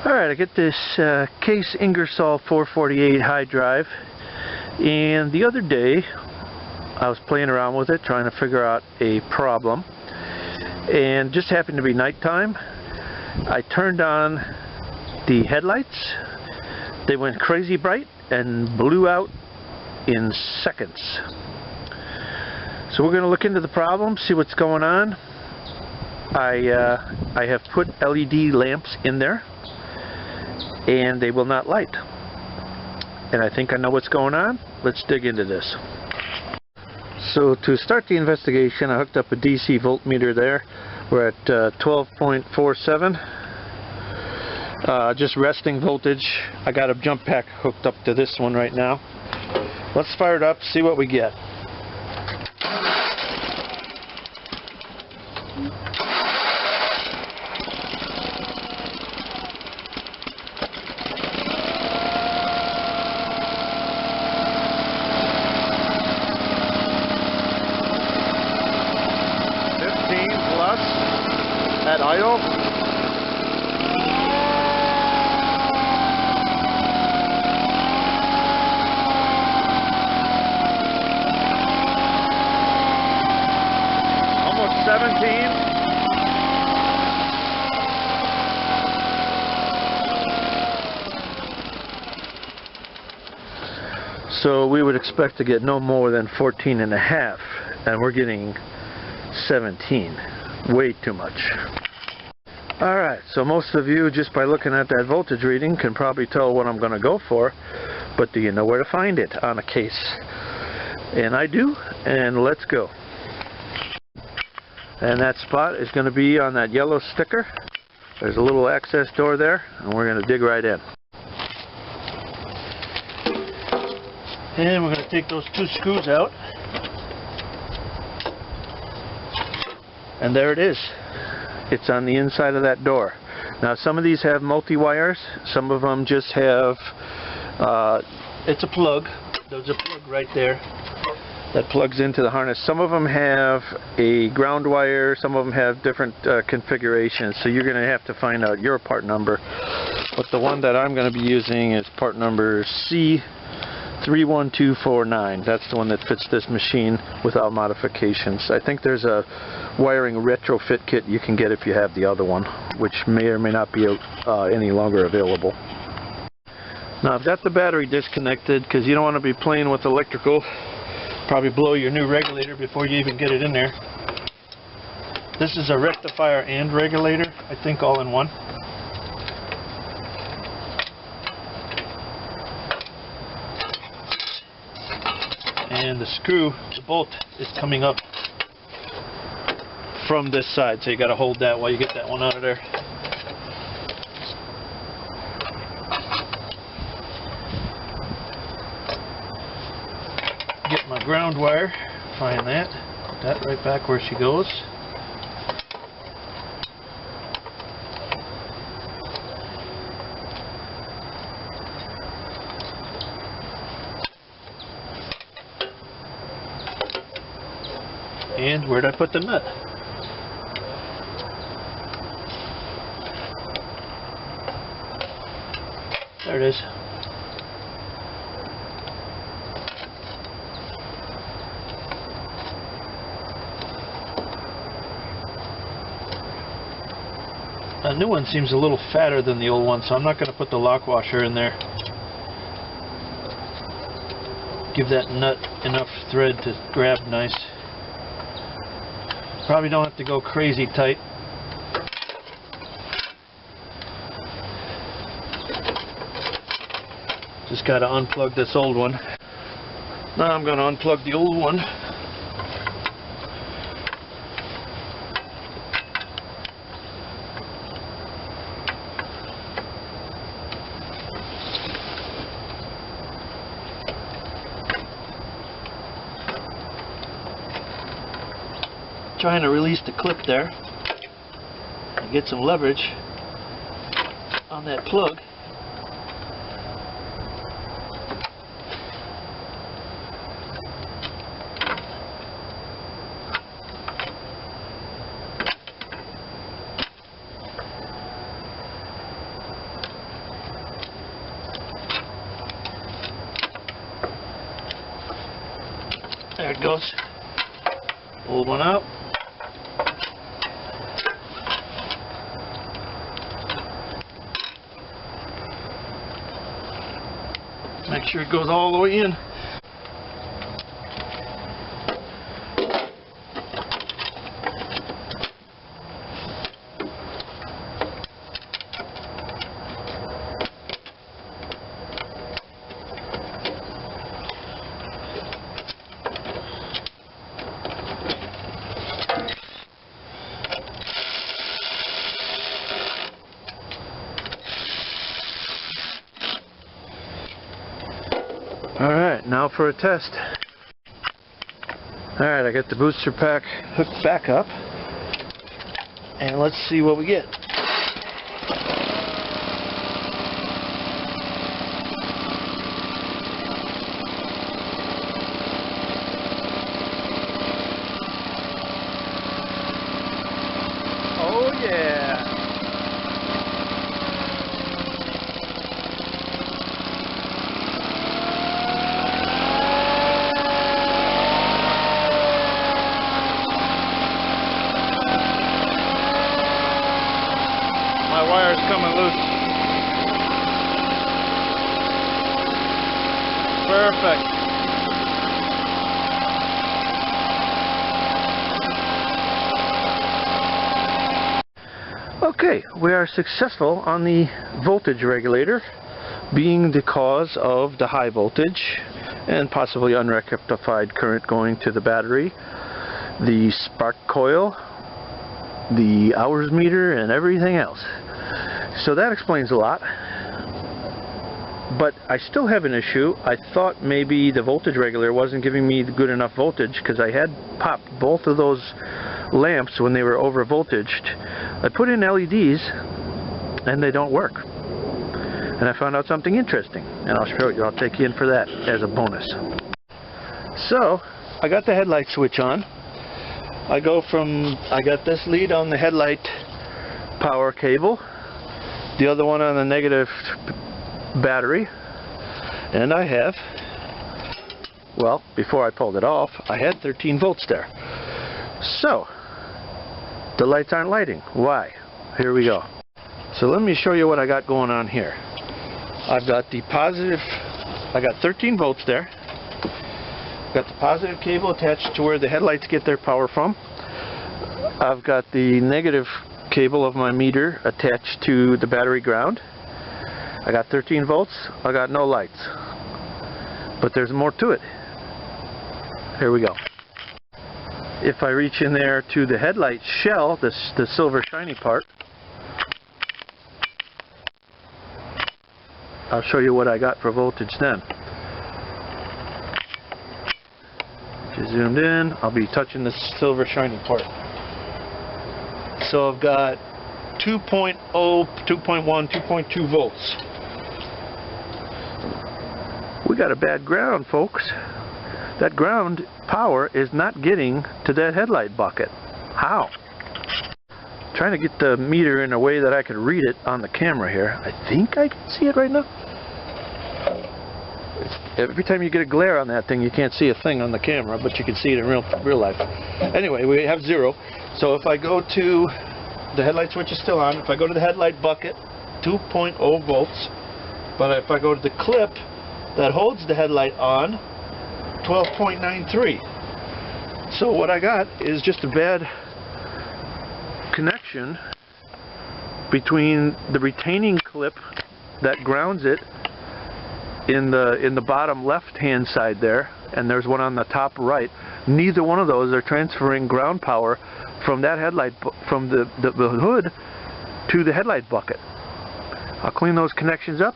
Alright, I get this Case Ingersoll 448 hydriv, and the other day I was playing around with it trying to figure out a problem, and just happened to be nighttime. I turned on the headlights. They went crazy bright and blew out in seconds. So we're going to look into the problem, see what's going on. I have put LED lamps in there and they will not light, and I think I know what's going on. Let's dig into this. So to start the investigation, I hooked up a DC voltmeter there. We're at 12.47, just resting voltage. I got a jump pack hooked up to this one right now. Let's fire it up, see what we get. At idle. Almost 17. So we would expect to get no more than 14.5, and we're getting 17. Way too much. Alright, so most of you, just by looking at that voltage reading, can probably tell what I'm going to go for, but do you know where to find it on a case? And I do, and let's go. And that spot is going to be on that yellow sticker. There's a little access door there, and we're going to dig right in. And we're going to take those two screws out. And there it is. It's on the inside of that door. Now some of these have multi-wires. Some of them just have, it's a plug. There's a plug right there that plugs into the harness. Some of them have a ground wire. Some of them have different configurations. So you're going to have to find out your part number. But the one that I'm going to be using is part number C31249. That's the one that fits this machine without modifications. I think there's a wiring retrofit kit you can get if you have the other one, which may or may not be any longer available. Now I've got the battery disconnected because you don't want to be playing with electrical. Probably blow your new regulator before you even get it in there. This is a rectifier and regulator, I think all in one. And the screw, the bolt, is coming up from this side, so you got to hold that while you get that one out of there. Get my ground wire, find that, put that right back where she goes. And where'd I put the nut? There it is. The new one seems a little fatter than the old one, so I'm not going to put the lock washer in there. Give that nut enough thread to grab nice. Probably don't have to go crazy tight. Just got to unplug this old one. Now I'm going to unplug the old one. Trying to release the clip there and get some leverage on that plug. There it goes. Pull one out. Make sure it goes all the way in. Alright, now for a test. Alright, I got the booster pack hooked back up. And let's see what we get. Oh yeah! My wire's coming loose. Perfect. Okay, we are successful on the voltage regulator being the cause of the high voltage and possibly unrectified current going to the battery, the spark coil, the hours meter, and everything else. So that explains a lot. But I still have an issue. I thought maybe the voltage regulator wasn't giving me the good enough voltage because I had popped both of those lamps when they were over voltaged. I put in LEDs and they don't work. And I found out something interesting, and I'll show you. I'll take you in for that as a bonus. So I got the headlight switch on. I got this lead on the headlight power cable, the other one on the negative battery, and I have, well, before I pulled it off, I had 13 volts there. So the lights aren't lighting. Why? Here we go. So let me show you what I got going on here. I've got the positive, I got 13 volts there. Got the positive cable attached to where the headlights get their power from. I've got the negative cable of my meter attached to the battery ground. I got 13 volts. I got no lights. But there's more to it. Here we go. If I reach in there to the headlight shell, the silver shiny part, I'll show you what I got for voltage then. Just zoomed in, I'll be touching the silver shiny part. So I've got 2.0, 2.1, 2.2 volts. We got a bad ground, folks. That ground power is not getting to that headlight bucket. How? Trying to get the meter in a way that I could read it on the camera here. I think I can see it right now. Every time you get a glare on that thing, you can't see a thing on the camera, but you can see it in real life. Anyway, we have 0. So if I go to, the headlight switch is still on. If I go to the headlight bucket, 2.0 volts. But if I go to the clip that holds the headlight on, 12.93. So what I got is just a bad connection between the retaining clip that grounds it in the bottom left hand side there, and there's one on the top right. Neither one of those are transferring ground power from that headlight, from the hood to the headlight bucket. I'll clean those connections up.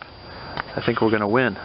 I think we're going to win.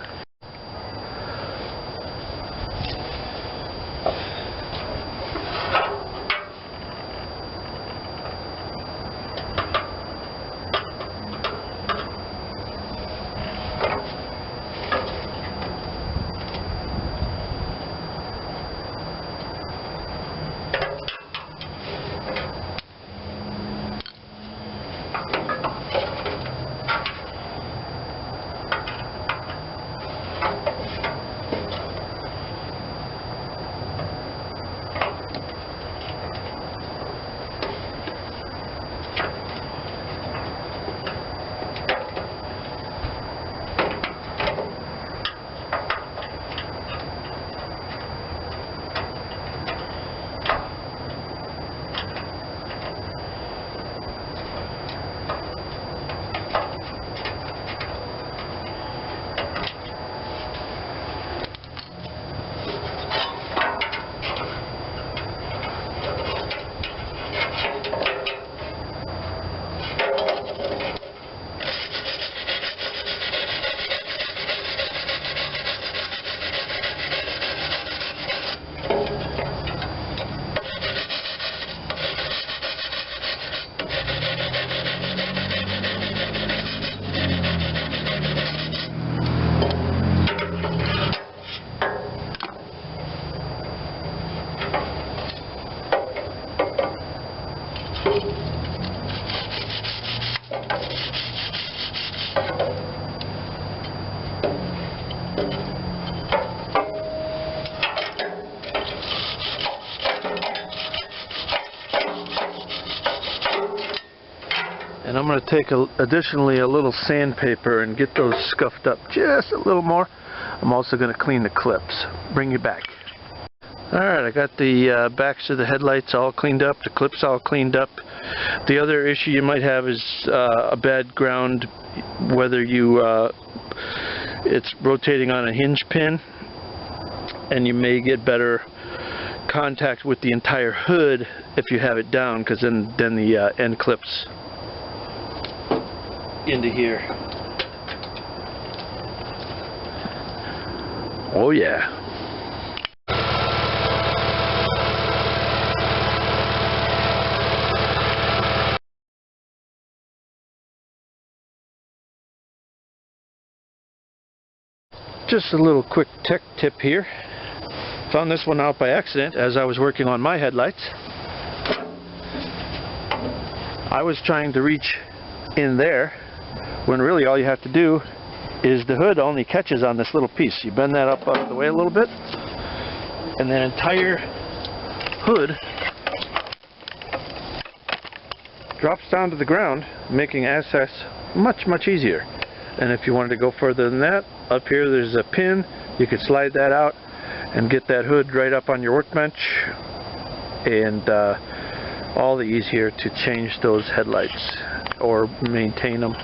And I'm going to take additionally a little sandpaper and get those scuffed up just a little more. I'm also going to clean the clips. Bring you back. Alright, I got the backs of the headlights all cleaned up, the clips all cleaned up. The other issue you might have is a bad ground, whether it's rotating on a hinge pin, and you may get better contact with the entire hood if you have it down, because then the end clips into here. Oh yeah. Just a little quick tech tip here. Found this one out by accident as I was working on my headlights. I was trying to reach in there when really all you have to do is the hood only catches on this little piece. You bend that up out of the way a little bit, and that entire hood drops down to the ground, making access much easier. And if you wanted to go further than that, up here there's a pin. You could slide that out and get that hood right up on your workbench, and all the easier to change those headlights or maintain them.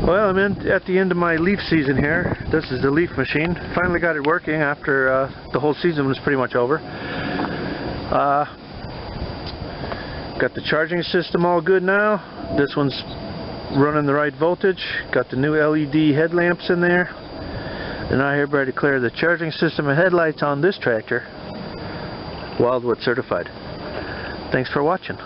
Well, I'm at the end of my leaf season here. This is the leaf machine. Finally got it working after the whole season was pretty much over. Got the charging system all good now. This one's running the right voltage. Got the new LED headlamps in there. And I hereby declare the charging system and headlights on this tractor Wildwood certified. Thanks for watching.